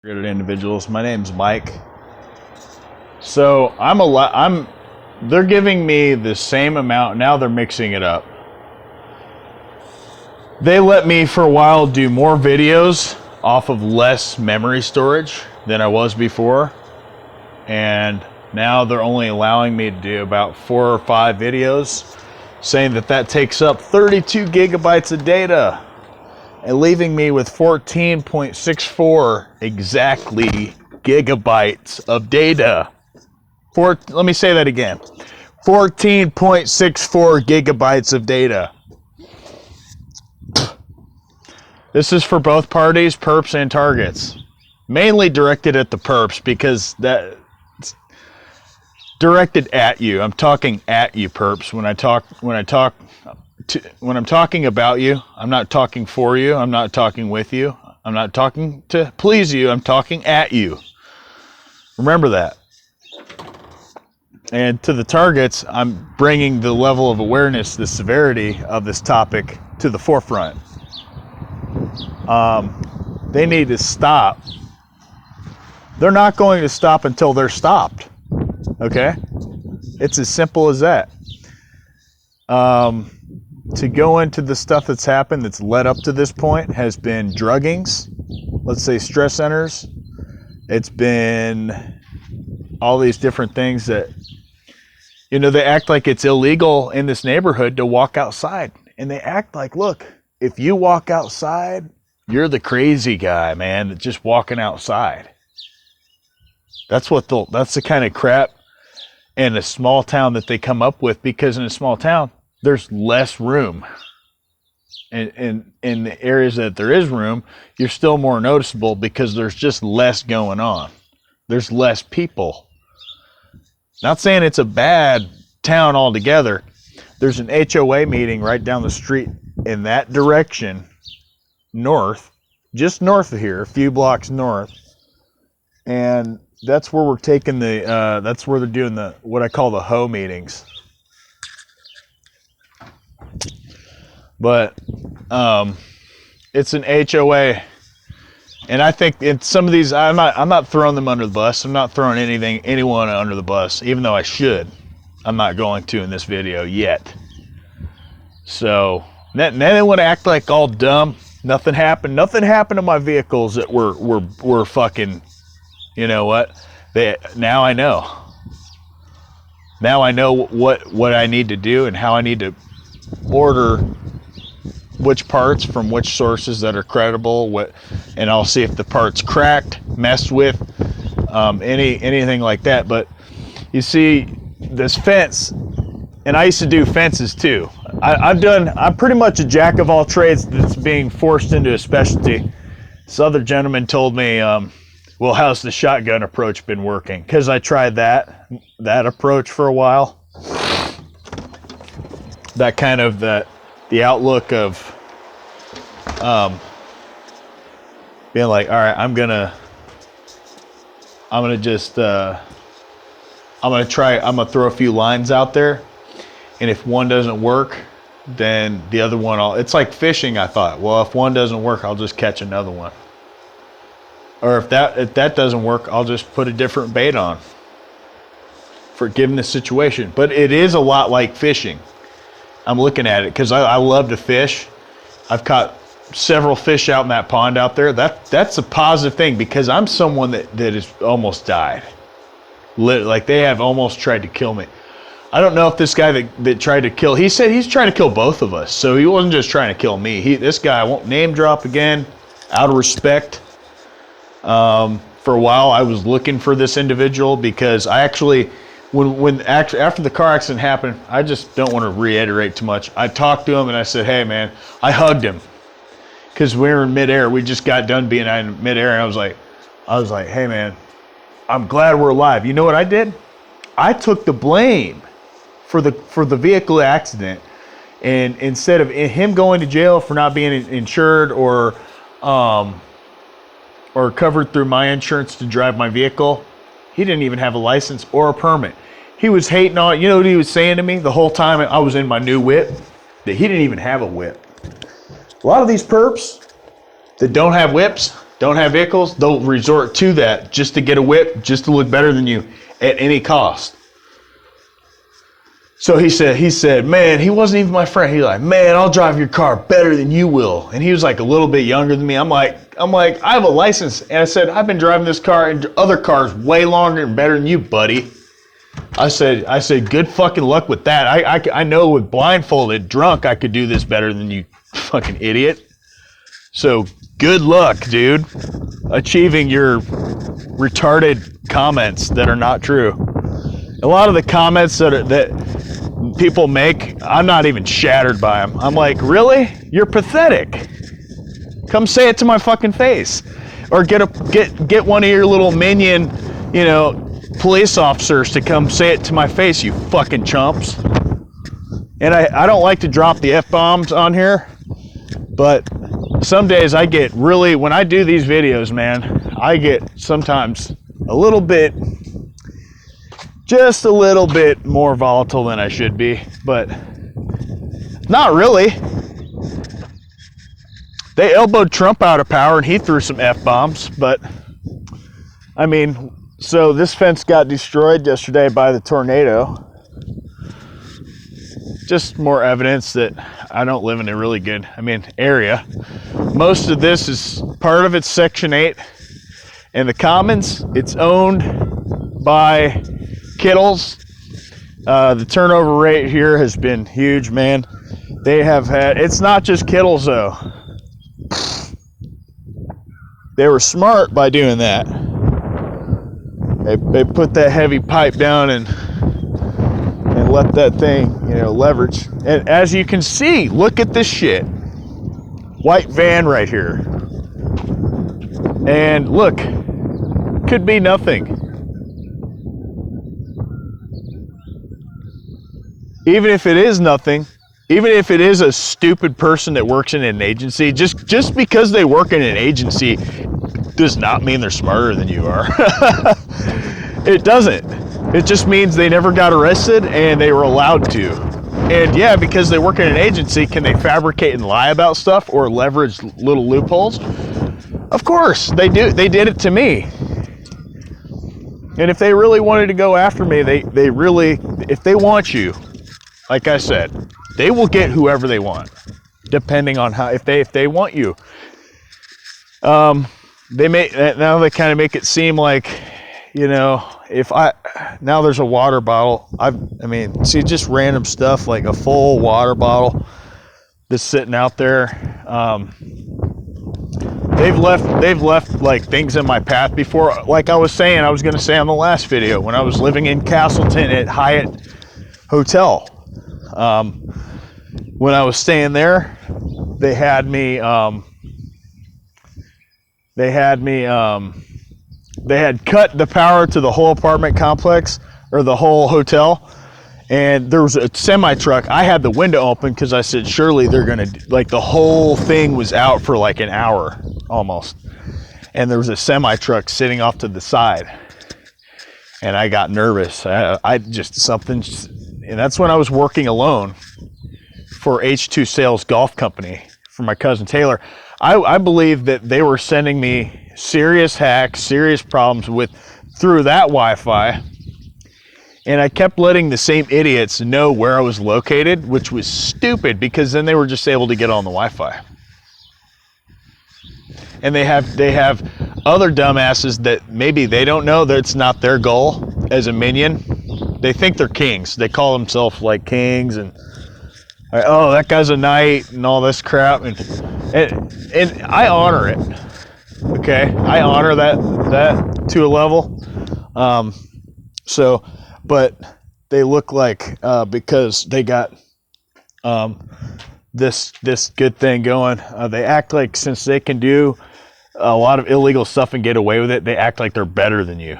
Good individuals. My name's Mike. So they're giving me the same amount. Now they're mixing it up. They let me for a while do more videos off of less memory storage than I was before. And now they're only allowing me to do about 4 or 5 videos, saying that takes up 32 gigabytes of data and leaving me with 14.64 exactly gigabytes of data. Let me say that again. 14.64 gigabytes of data. This is for both parties, perps and targets. Mainly directed at the perps because that's directed at you. I'm talking at you, perps. When I'm talking about you, I'm not talking for you. I'm not talking with you. I'm not talking to please you. I'm talking at you. Remember that. And to the targets, I'm bringing the level of awareness, the severity of this topic to the forefront. They need to stop. They're not going to stop until they're stopped. Okay? It's as simple as that. To go into the stuff that's happened that's led up to this point has been druggings, let's say stress centers. It's been all these different things that, they act like it's illegal in this neighborhood to walk outside. And they act like, look, if you walk outside, you're the crazy guy, man, that's just walking outside. That's the kind of crap in a small town that they come up with, because in a small town, there's less room. And in the areas that there is room, you're still more noticeable because there's just less going on. There's less people. Not saying it's a bad town altogether. There's an HOA meeting right down the street in that direction, north, just north of here, a few blocks north. And that's where we're taking that's where they're doing what I call the hoe meetings. But it's an HOA, and I think in some of these, I'm not throwing them under the bus. I'm not throwing anyone under the bus, even though I should. I'm not going to in this video yet. So then they want to act like all dumb. Nothing happened. Nothing happened to my vehicles that were fucking. You know what? Now I know. Now I know what I need to do and how I need to order which parts from which sources that are credible, and I'll see if the part's cracked, messed with, anything like that. But you see, this fence, and I used to do fences too. I'm pretty much a jack of all trades that's being forced into a specialty. This other gentleman told me, well, how's the shotgun approach been working? Because I tried that approach for a while. That kind of the outlook of being like, all right, I'm gonna throw a few lines out there, and if one doesn't work, then the other one it's like fishing. I thought, well, if one doesn't work, I'll just catch another one. Or if that doesn't work, I'll just put a different bait on for given the situation. But it is a lot like fishing. I'm looking at it because I love to fish. I've caught several fish out in that pond out there. That's a positive thing, because I'm someone that has almost died. Like they have almost tried to kill me. I don't know if this guy that tried to kill, he said he's trying to kill both of us. So he wasn't just trying to kill me. This guy, I won't name drop again, out of respect. For a while I was looking for this individual because I actually, after the car accident happened, I just don't want to reiterate too much. I talked to him and I said, hey man, I hugged him because we were in midair. We just got done being in midair, and I was like, hey man, I'm glad we're alive. You know what I did? I took the blame for the vehicle accident, and instead of him going to jail for not being insured or covered through my insurance to drive my vehicle, he didn't even have a license or a permit. He was hating on it. You know what he was saying to me the whole time I was in my new whip? That he didn't even have a whip. A lot of these perps that don't have whips, don't have vehicles, they'll resort to that just to get a whip, just to look better than you at any cost. So he said, man, he wasn't even my friend. He's like, man, I'll drive your car better than you will. And he was like a little bit younger than me. I'm like, I have a license. And I said, I've been driving this car and other cars way longer and better than you, buddy. I said, good fucking luck with that. I know with blindfolded, drunk, I could do this better than you, fucking idiot. So good luck, dude, achieving your retarded comments that are not true. A lot of the comments that people make, I'm not even shattered by them. I'm like, really? You're pathetic. Come say it to my fucking face, or get one of your little minion, police officers to come say it to my face. You fucking chumps. And I don't like to drop the F-bombs on here, but some days I get really, when I do these videos, man, I get sometimes just a little bit more volatile than I should be, but not really. They elbowed Trump out of power and he threw some F-bombs, but I mean, so this fence got destroyed yesterday by the tornado. Just more evidence that I don't live in a really good, area. Most of this is, part of it's Section 8, and the Commons, it's owned by Kittles. The turnover rate here has been huge, man. They have had, it's not just Kittles though. They were smart by doing that. They put that heavy pipe down and let that thing, leverage. And as you can see, look at this shit. White van right here. And look, could be nothing. Even if it is nothing, even if it is a stupid person that works in an agency, just because they work in an agency does not mean they're smarter than you are. It doesn't. It just means they never got arrested and they were allowed to. And yeah, because they work in an agency, can they fabricate and lie about stuff or leverage little loopholes? Of course, they do. They did it to me. And if they really wanted to go after me, they really, if they want you, like I said, they will get whoever they want, depending on how, if they want you. Now they kind of make it seem like, now there's a water bottle. See, just random stuff like a full water bottle that's sitting out there. They've left like things in my path before. Like I was saying, I was going to say on the last video, when I was living in Castleton at Hyatt Hotel, when I was staying there, they had cut the power to the whole apartment complex, or the whole hotel, and there was a semi truck. I had the window open because I said, surely they're gonna, like, the whole thing was out for like an hour almost, and there was a semi truck sitting off to the side, and I got nervous. And that's when I was working alone for H2 Sales Golf Company for my cousin Taylor. I believe that they were sending me serious hacks, serious problems through that Wi-Fi, and I kept letting the same idiots know where I was located, which was stupid, because then they were just able to get on the Wi-Fi. And they have other dumbasses that maybe they don't know that it's not their goal as a minion. They think they're kings. They call themselves like kings, and oh, that guy's a knight and all this crap, and I honor it. Okay, I honor that to a level. But they look like, because they got this good thing going, they act like, since they can do a lot of illegal stuff and get away with it, they act like they're better than you.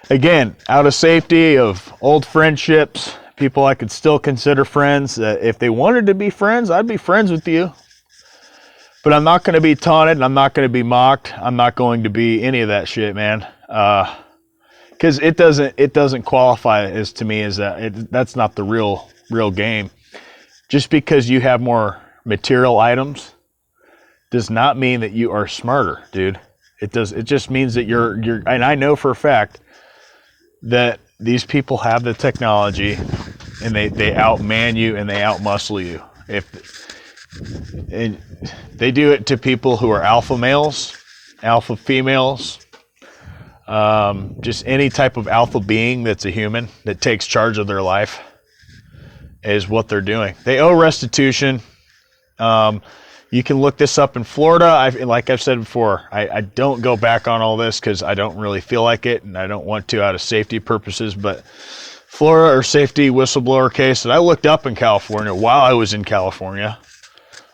Again, out of safety of old friendships, people I could still consider friends. If they wanted to be friends, I'd be friends with you. But I'm not going to be taunted, and I'm not going to be mocked. I'm not going to be any of that shit, man. Because it doesn't qualify as, to me, as that's not the real game. Just because you have more material items does not mean that you are smarter, dude. It just means that you're, and I know for a fact that these people have the technology and they outman you and they outmuscle you. And they do it to people who are alpha males, alpha females, just any type of alpha being that's a human that takes charge of their life is what they're doing. They owe restitution. You can look this up in Florida. Like I've said before, I don't go back on all this because I don't really feel like it and I don't want to out of safety purposes, but Florida or safety whistleblower case that I looked up in California while I was in California.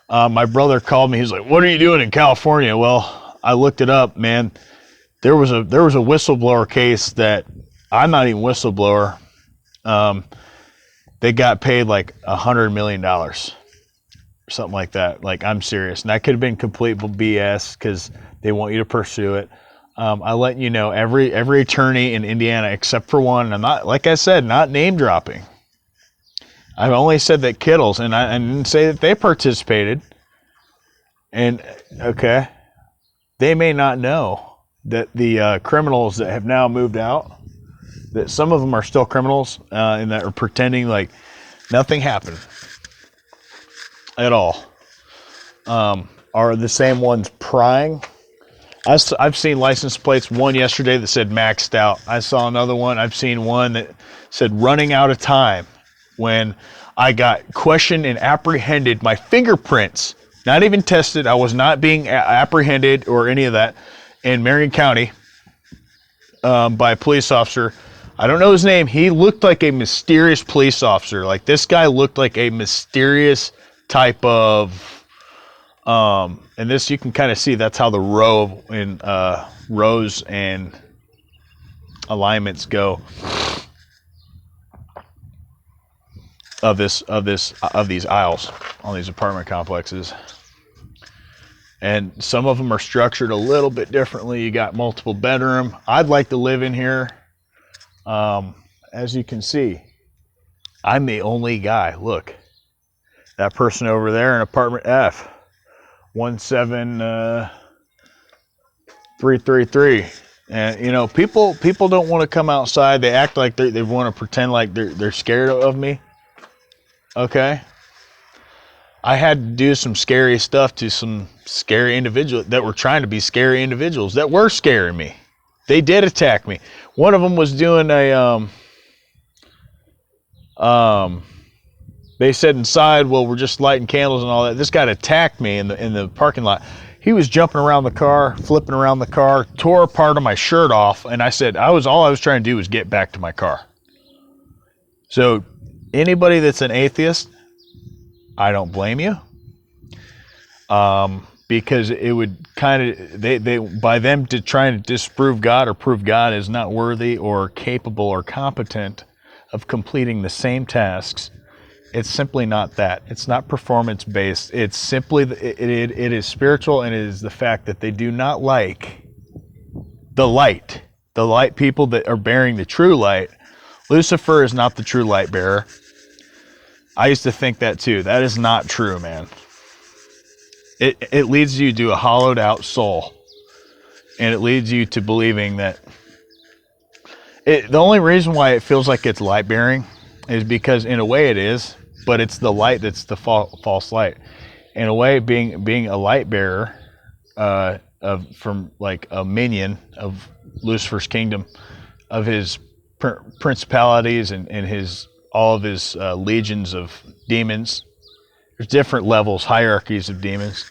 My brother called me. He's like, "What are you doing in California?" Well, I looked it up, man. There was a whistleblower case that I'm not even whistleblower. They got paid like $100 million, something like that. Like, I'm serious. And that could have been complete BS because they want you to pursue it. I let you know every attorney in Indiana except for one. And I'm not, like I said, not name dropping. I've only said that Kittles, and I didn't say that they participated. And okay, they may not know that the criminals that have now moved out, that some of them are still criminals and that are pretending like nothing happened at all, are the same ones prying. I've seen license plates, one yesterday that said maxed out. I saw another one. I've seen one that said running out of time. When I got questioned and apprehended, my fingerprints, not even tested, I was not being apprehended or any of that, in Marion County by a police officer. I don't know his name. He looked like a mysterious police officer. Like, this guy looked like a mysterious type of, and this you can kind of see, that's how the rows and alignments go of these aisles on these apartment complexes. And some of them are structured a little bit differently. You got multiple bedroom. I'd like to live in here. As you can see, I'm the only guy. Look, that person over there in apartment F, 17333. And you know, people don't want to come outside. They act like they want to pretend like they're scared of me. Okay. I had to do some scary stuff to some scary individuals that were trying to be scary individuals that were scaring me. They did attack me. One of them was doing a, they said inside, well, we're just lighting candles and all that. This guy attacked me in the parking lot. He was jumping around the car, flipping around the car, tore a part of my shirt off. And I said, all I was trying to do was get back to my car. So anybody that's an atheist, I don't blame you. Because it would kind of, they by them to try to disprove God or prove God is not worthy or capable or competent of completing the same tasks. It's simply not that. It's not performance based. It's simply, it is spiritual, and it is the fact that they do not like the light people that are bearing the true light. Lucifer is not the true light bearer. I used to think that too. That is not true, man. It leads you to a hollowed out soul. And it leads you to believing that the only reason why it feels like it's light bearing is because in a way it is, but it's the light that's the false light. In a way, being a light bearer from like a minion of Lucifer's kingdom, of his principalities and his all of his legions of demons. There's different levels, hierarchies of demons.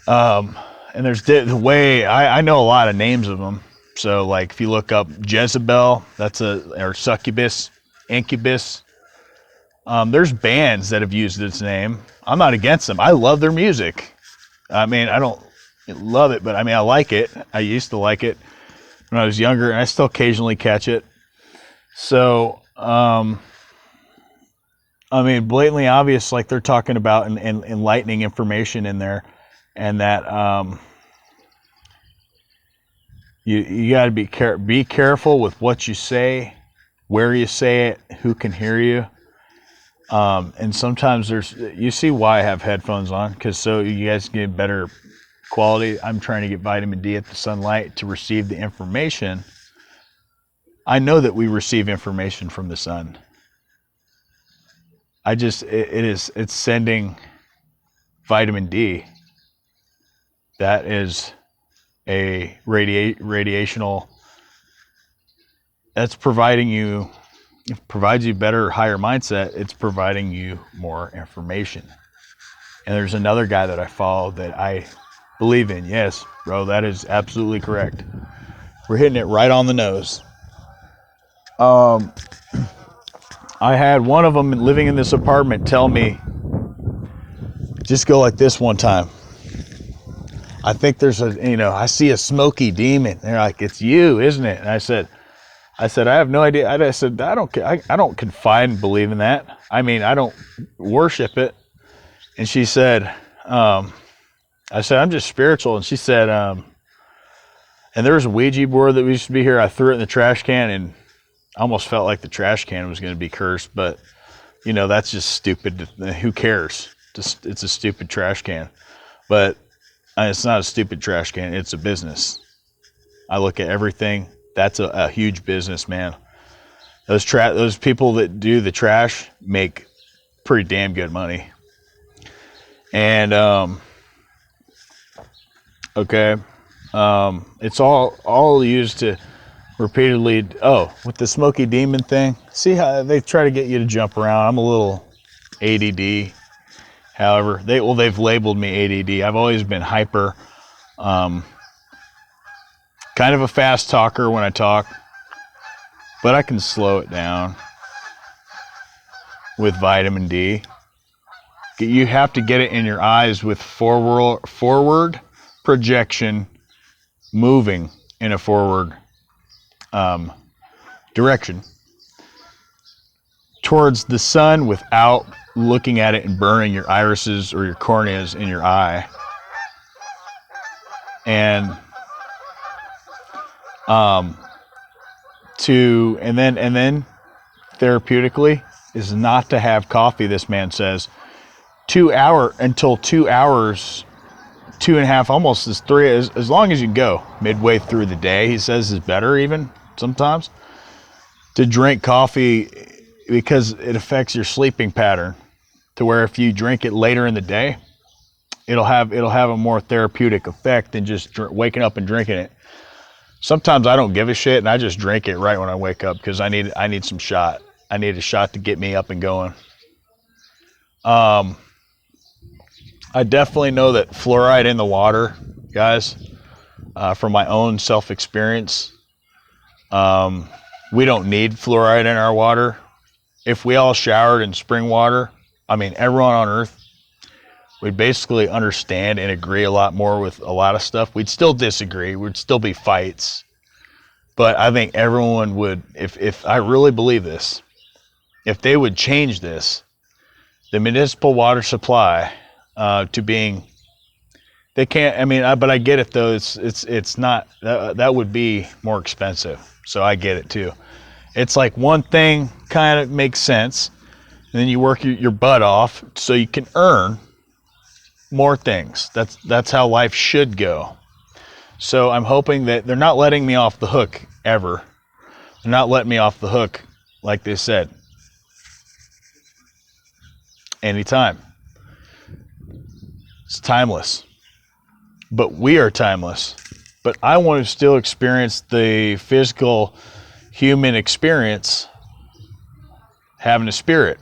And there's the way, I know a lot of names of them. So like if you look up Jezebel, or succubus, incubus. There's bands that have used its name. I'm not against them. I love their music. I mean, I don't love it, but I mean, I like it. I used to like it when I was younger, and I still occasionally catch it. So, I mean, blatantly obvious, like they're talking about enlightening information in there, and that you got to be careful with what you say, where you say it, who can hear you. And sometimes you see why I have headphones on, because so you guys get better quality. I'm trying to get vitamin D at the sunlight to receive the information. I know that we receive information from the sun. It's sending vitamin D. That is a radiational, that's provides you better, higher mindset. It's providing you more information. And there's another guy that I follow that I believe in. Yes, bro, that is absolutely correct. We're hitting it right on the nose. I had one of them living in this apartment tell me, just go like this one time. I think I see a smoky demon. They're like, it's you, isn't it? And I said, I have no idea. I said, I don't confide and believe in that. I mean, I don't worship it. And she said, I said, I'm just spiritual. And she said, and there was a Ouija board that used to be here. I threw it in the trash can and almost felt like the trash can was going to be cursed, but that's just stupid. Who cares? It's a stupid trash can, but it's not a stupid trash can. It's a business. I look at everything. That's a huge business, man. Those people that do the trash make pretty damn good money. And it's all used to repeatedly, with the smoky demon thing, see how they try to get you to jump around. I'm a little ADD. However, they've labeled me ADD. I've always been hyper, kind of a fast talker when I talk, but I can slow it down with vitamin D. You have to get it in your eyes with forward projection, moving in a forward direction towards the sun without looking at it and burning your irises or your corneas in your eye. And then therapeutically is not to have coffee. This man says 2 hours, 2.5, almost as 3, as long as you go midway through the day. He says is better even sometimes to drink coffee because it affects your sleeping pattern, to where if you drink it later in the day, it'll have a more therapeutic effect than just waking up and drinking it. Sometimes I don't give a shit and I just drink it right when I wake up because I need some shot. I need a shot to get me up and going. I definitely know that fluoride in the water, guys, from my own self-experience, we don't need fluoride in our water. If we all showered in spring water, everyone on Earth would basically understand and agree a lot more with a lot of stuff. We'd still disagree. We'd still be fights. But I think everyone would, if I really believe this, if they would change this, the municipal water supply to being, they can't, but I get it though. It's not, that would be more expensive. So I get it too. It's like one thing kind of makes sense, and then you work your butt off so you can earn more things. That's how life should go. So I'm hoping that they're not letting me off the hook ever. They're not letting me off the hook, like they said, anytime. It's timeless. But we are timeless. But I want to still experience the physical human experience, having a spirit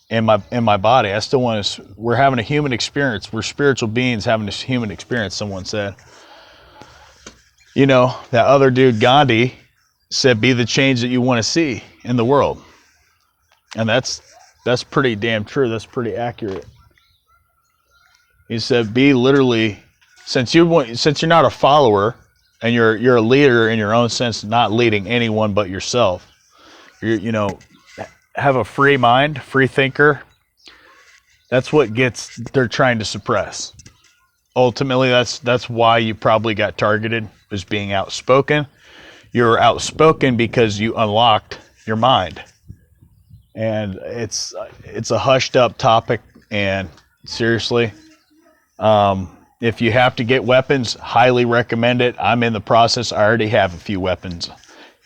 in my body. I still want to, we're having a human experience. We're spiritual beings having a human experience, someone said. That other dude, Gandhi, said, be the change that you want to see in the world. And that's pretty damn true. That's pretty accurate. He said, be literally, since you're not a follower and you're a leader in your own sense, not leading anyone but yourself. Have a free mind, free thinker. That's what they're trying to suppress. Ultimately, that's why you probably got targeted, is being outspoken. You're outspoken because you unlocked your mind. and it's a hushed up topic. And seriously, if you have to get weapons, highly recommend it. I'm in the process. I already have a few weapons,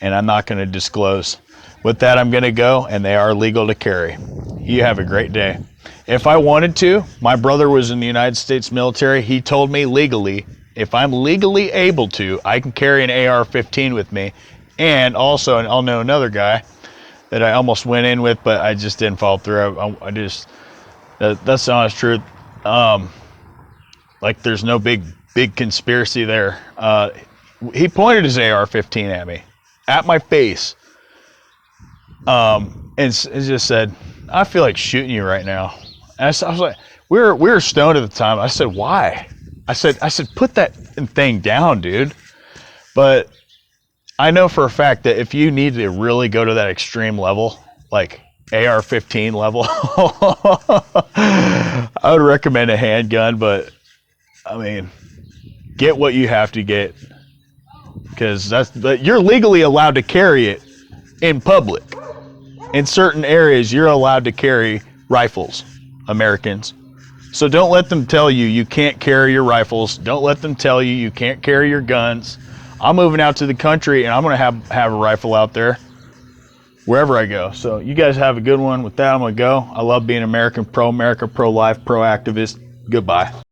and I'm not going to disclose. With that, I'm going to go, and they are legal to carry. You have a great day. If I wanted to, my brother was in the United States military. He told me legally, if I'm legally able to, I can carry an AR-15 with me. And also, and I'll know another guy that I almost went in with, but I just didn't follow through. That's the honest truth. Like, there's no big conspiracy there. He pointed his AR-15 at me, at my face, and just said, "I feel like shooting you right now." And I was like, we were stoned at the time. I said, "Why?" I said, "Put that thing down, dude." But I know for a fact that if you need to really go to that extreme level, like AR-15 level, I would recommend a handgun. But I mean, get what you have to get, because you're legally allowed to carry it in public. In certain areas, you're allowed to carry rifles, Americans. So don't let them tell you you can't carry your rifles. Don't let them tell you you can't carry your guns. I'm moving out to the country, and I'm going to have a rifle out there wherever I go. So you guys have a good one. With that, I'm going to go. I love being American, pro-America, pro-life, pro-activist. Goodbye.